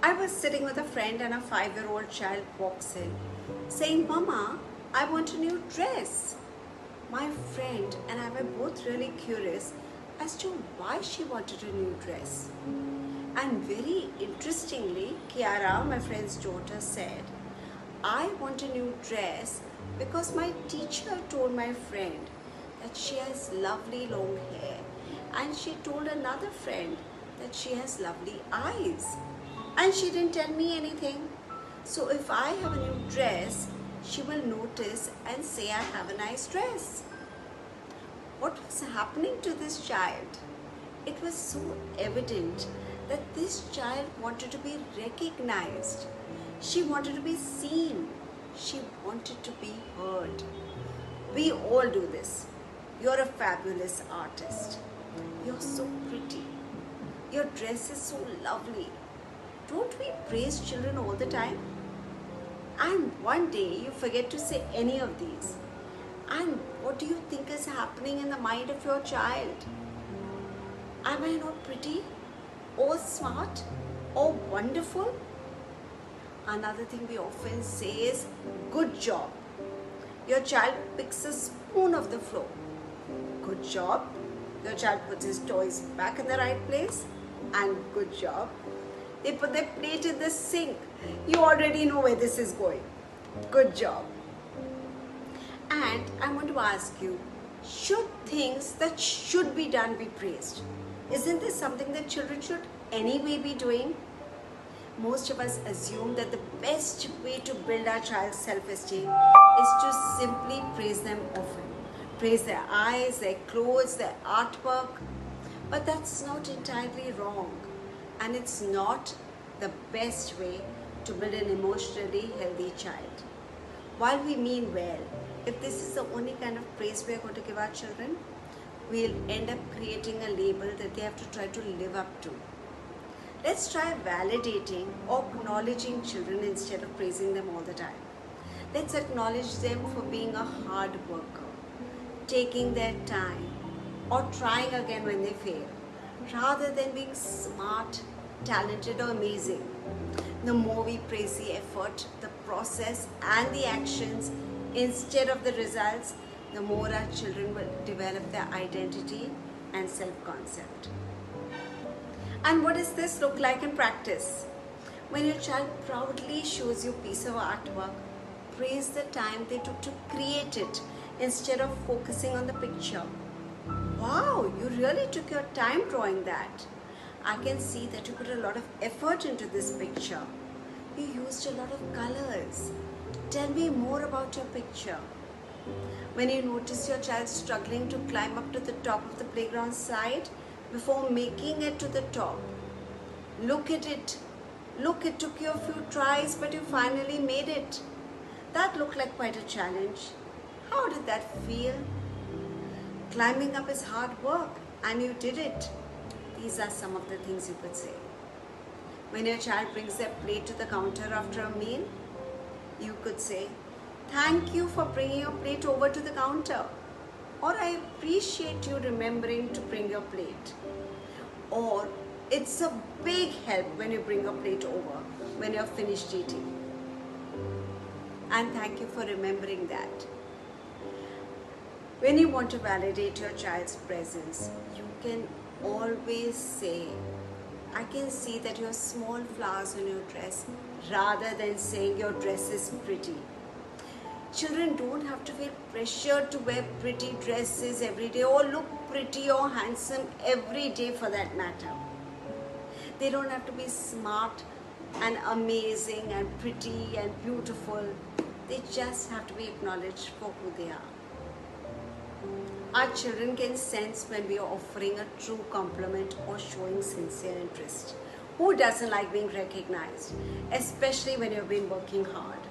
I was sitting with a friend and a 5-year-old child walks in saying, "Mama, I want a new dress." My friend and I were both really curious as to why she wanted a new dress. And very interestingly, Kiara, my friend's daughter, said, "I want a new dress because my teacher told my friend that she has lovely long hair, and she told another friend that she has lovely eyes, and she didn't tell me anything. So if I have a new dress, she will notice and say I have a nice dress." What was happening to this child? It was so evident that this child wanted to be recognized. She wanted to be seen. She wanted to be heard. We all do this. You're a fabulous artist. You're so pretty. Your dress is so lovely. Don't we praise children all the time? And one day you forget to say any of these. And what do you think is happening in the mind of your child? Am I not pretty? Or smart? Or wonderful? Another thing we often say is, "Good job." Your child picks a spoon off the floor. Good job. Your child puts his toys back in the right place. And good job. They put their plate in the sink. You already know where this is going. Good job. And I want to ask you, should things that should be done be praised? Isn't this something that children should anyway be doing? Most of us assume that the best way to build our child's self-esteem is to simply praise them often. Praise their eyes, their clothes, their artwork. But that's not entirely wrong. And it's not the best way to build an emotionally healthy child. While we mean well, if this is the only kind of praise we are going to give our children, we'll end up creating a label that they have to try to live up to. Let's try validating or acknowledging children instead of praising them all the time. Let's acknowledge them for being a hard worker, taking their time, or trying again when they fail, rather than being smart, talented, or amazing. The more we praise the effort, the process, and the actions instead of the results, the more our children will develop their identity and self-concept. And what does this look like in practice? When your child proudly shows you a piece of artwork, praise the time they took to create it instead of focusing on the picture. "Wow, you really took your time drawing that. I can see that you put a lot of effort into this picture. You used a lot of colors. Tell me more about your picture." When you notice your child struggling to climb up to the top of the playground slide before making it to the top, look at it. Look, it took you a few tries, but you finally made it. That looked like quite a challenge. How did that feel? Climbing up is hard work, and you did it. These are some of the things you could say. When your child brings their plate to the counter after a meal, you could say, "Thank you for bringing your plate over to the counter," or "I appreciate you remembering to bring your plate," or "It's a big help when you bring your plate over when you're finished eating, and thank you for remembering that." When you want to validate your child's presence, you can always say, "I can see that you have small flowers on your dress," rather than saying your dress is pretty. Children don't have to feel pressured to wear pretty dresses every day or look pretty or handsome every day for that matter. They don't have to be smart and amazing and pretty and beautiful. They just have to be acknowledged for who they are. Our children can sense when we are offering a true compliment or showing sincere interest. Who doesn't like being recognized, especially when you've been working hard?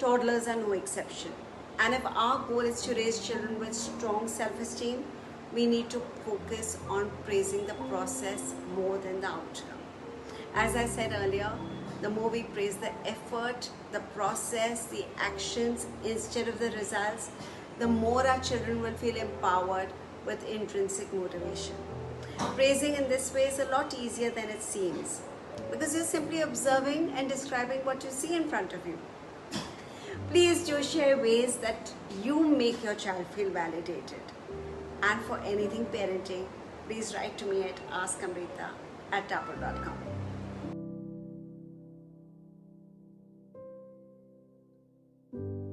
Toddlers are no exception. And if our goal is to raise children with strong self-esteem, we need to focus on praising the process more than the outcome. As I said earlier, the more we praise the effort, the process, the actions instead of the results, the more our children will feel empowered with intrinsic motivation. Praising in this way is a lot easier than it seems. because you're simply observing and describing what you see in front of you. Please do share ways that you make your child feel validated. And for anything parenting, please write to me at askamrita@taabur.com.